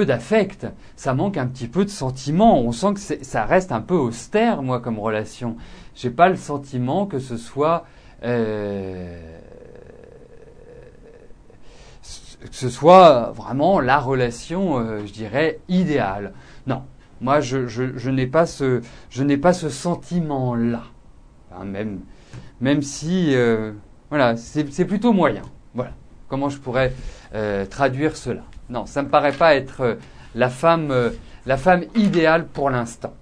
d'affect, ça manque un petit peu de sentiment. On sent que ça reste un peu austère, moi, comme relation. J'ai pas le sentiment que ce soit vraiment la relation, je dirais, idéale. Non. Moi, je n'ai pas ce sentiment-là. Hein, même si, voilà, c'est plutôt moyen. Voilà. Comment je pourrais traduire cela? Non, ça me paraît pas être la femme idéale pour l'instant.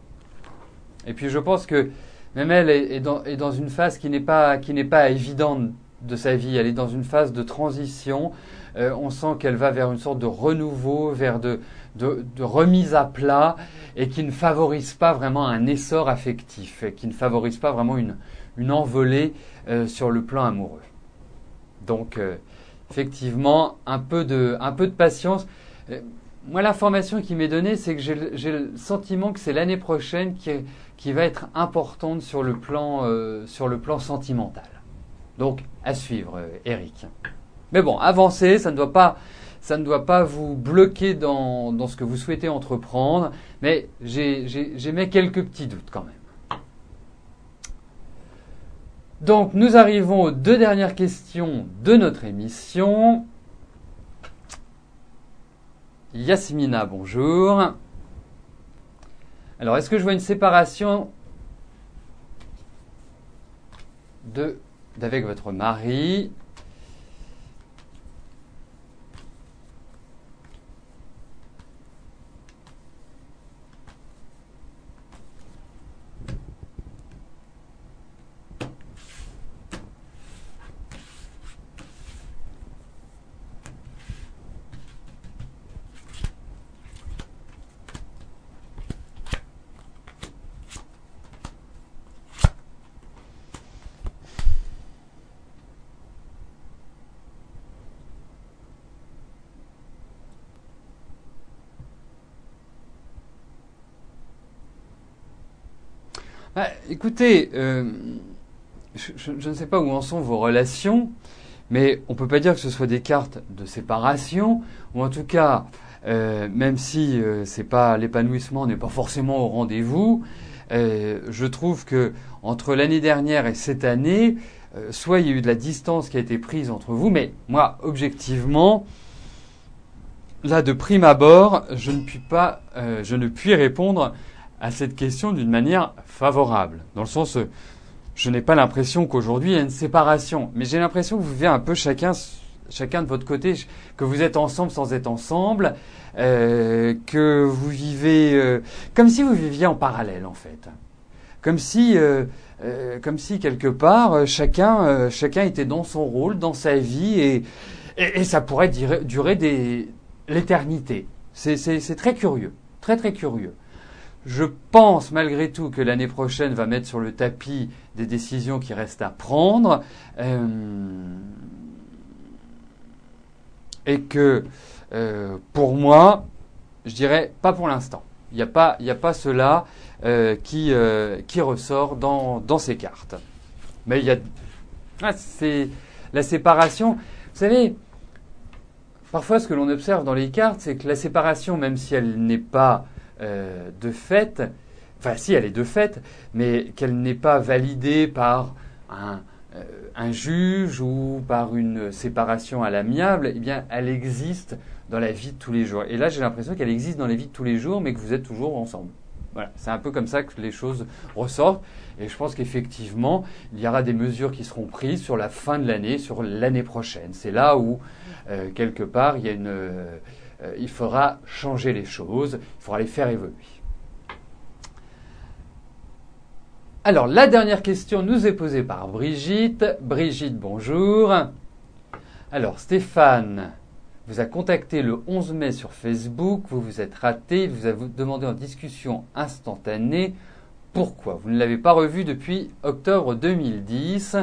Et puis, je pense que même elle est dans une phase qui n'est pas évidente de sa vie. Elle est dans une phase de transition. On sent qu'elle va vers une sorte de renouveau, vers de remise à plat et qui ne favorise pas vraiment un essor affectif, et qui ne favorise pas vraiment une envolée sur le plan amoureux. Donc, effectivement, un peu de patience. Moi, l'information qui m'est donnée, c'est que j'ai le sentiment que c'est l'année prochaine qui va être importante sur le plan sentimental. Donc, à suivre, Eric. Mais bon, avancer, ça ne doit pas vous bloquer dans ce que vous souhaitez entreprendre, mais j'émets quelques petits doutes quand même. Donc, nous arrivons aux 2 dernières questions de notre émission. Yasmina, bonjour. Alors, est-ce que je vois une séparation d'avec votre mari ? Écoutez, je ne sais pas où en sont vos relations, mais on ne peut pas dire que ce soit des cartes de séparation, ou en tout cas, même si l'épanouissement n'est pas forcément au rendez-vous, je trouve que entre l'année dernière et cette année, soit il y a eu de la distance qui a été prise entre vous, mais moi, objectivement, là, de prime abord, je ne puis répondre à cette question d'une manière favorable. Dans le sens, je n'ai pas l'impression qu'aujourd'hui il y a une séparation, mais j'ai l'impression que vous vivez un peu chacun de votre côté, que vous êtes ensemble sans être ensemble, que vous vivez comme si vous viviez en parallèle en fait, comme si quelque part chacun était dans son rôle, dans sa vie et ça pourrait durer l'éternité. C'est très curieux, très très curieux. Je pense malgré tout que l'année prochaine va mettre sur le tapis des décisions qui restent à prendre et que pour moi, je dirais pas pour l'instant. Il n'y a pas cela qui ressort dans ces cartes. Mais c'est la séparation. Vous savez, parfois ce que l'on observe dans les cartes, c'est que la séparation, même si elle n'est pas de fait, enfin si elle est de fait, mais qu'elle n'est pas validée par un juge ou par une séparation à l'amiable, eh bien elle existe dans la vie de tous les jours. Et là j'ai l'impression qu'elle existe dans la vie de tous les jours, mais que vous êtes toujours ensemble. Voilà, c'est un peu comme ça que les choses ressortent. Et je pense qu'effectivement, il y aura des mesures qui seront prises sur la fin de l'année, sur l'année prochaine. C'est là où, quelque part, il faudra changer les choses, il faudra les faire évoluer. Alors, la dernière question nous est posée par Brigitte. Brigitte, bonjour. Alors, Stéphane vous a contacté le 11 mai sur Facebook, vous vous êtes raté, il vous a demandé en discussion instantanée pourquoi. Vous ne l'avez pas revu depuis octobre 2010.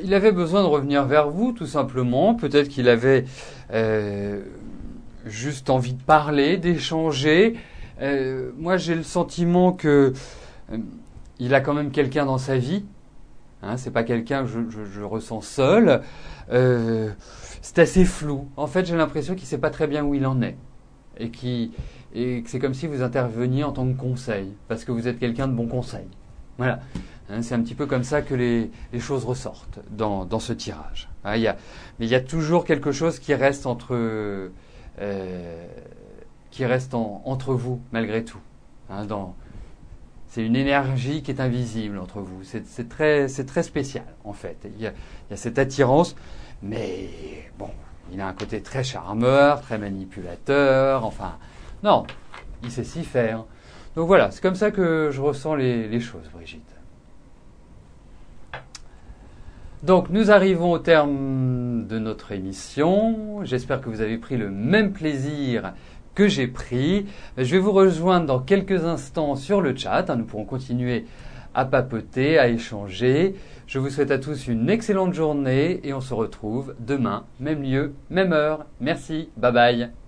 Il avait besoin de revenir vers vous, tout simplement. Peut-être qu'il avait juste envie de parler, d'échanger. Moi, j'ai le sentiment que il a quand même quelqu'un dans sa vie. Hein, c'est pas quelqu'un que je ressens seul. C'est assez flou. En fait, j'ai l'impression qu'il sait pas très bien où il en est. Et que c'est comme si vous interveniez en tant que conseil. Parce que vous êtes quelqu'un de bon conseil. Voilà. C'est un petit peu comme ça que les choses ressortent dans ce tirage. Mais il y a toujours quelque chose qui reste entre vous malgré tout. c'est une énergie qui est invisible entre vous. C'est très spécial en fait. Il y a cette attirance, mais bon, il a un côté très charmeur, très manipulateur, enfin, non, il sait s'y faire. Donc voilà, c'est comme ça que je ressens les choses, Brigitte. Donc nous arrivons au terme de notre émission. J'espère que vous avez pris le même plaisir que j'ai pris. Je vais vous rejoindre dans quelques instants sur le chat. Nous pourrons continuer à papoter, à échanger. Je vous souhaite à tous une excellente journée et on se retrouve demain, même lieu, même heure. Merci, bye bye.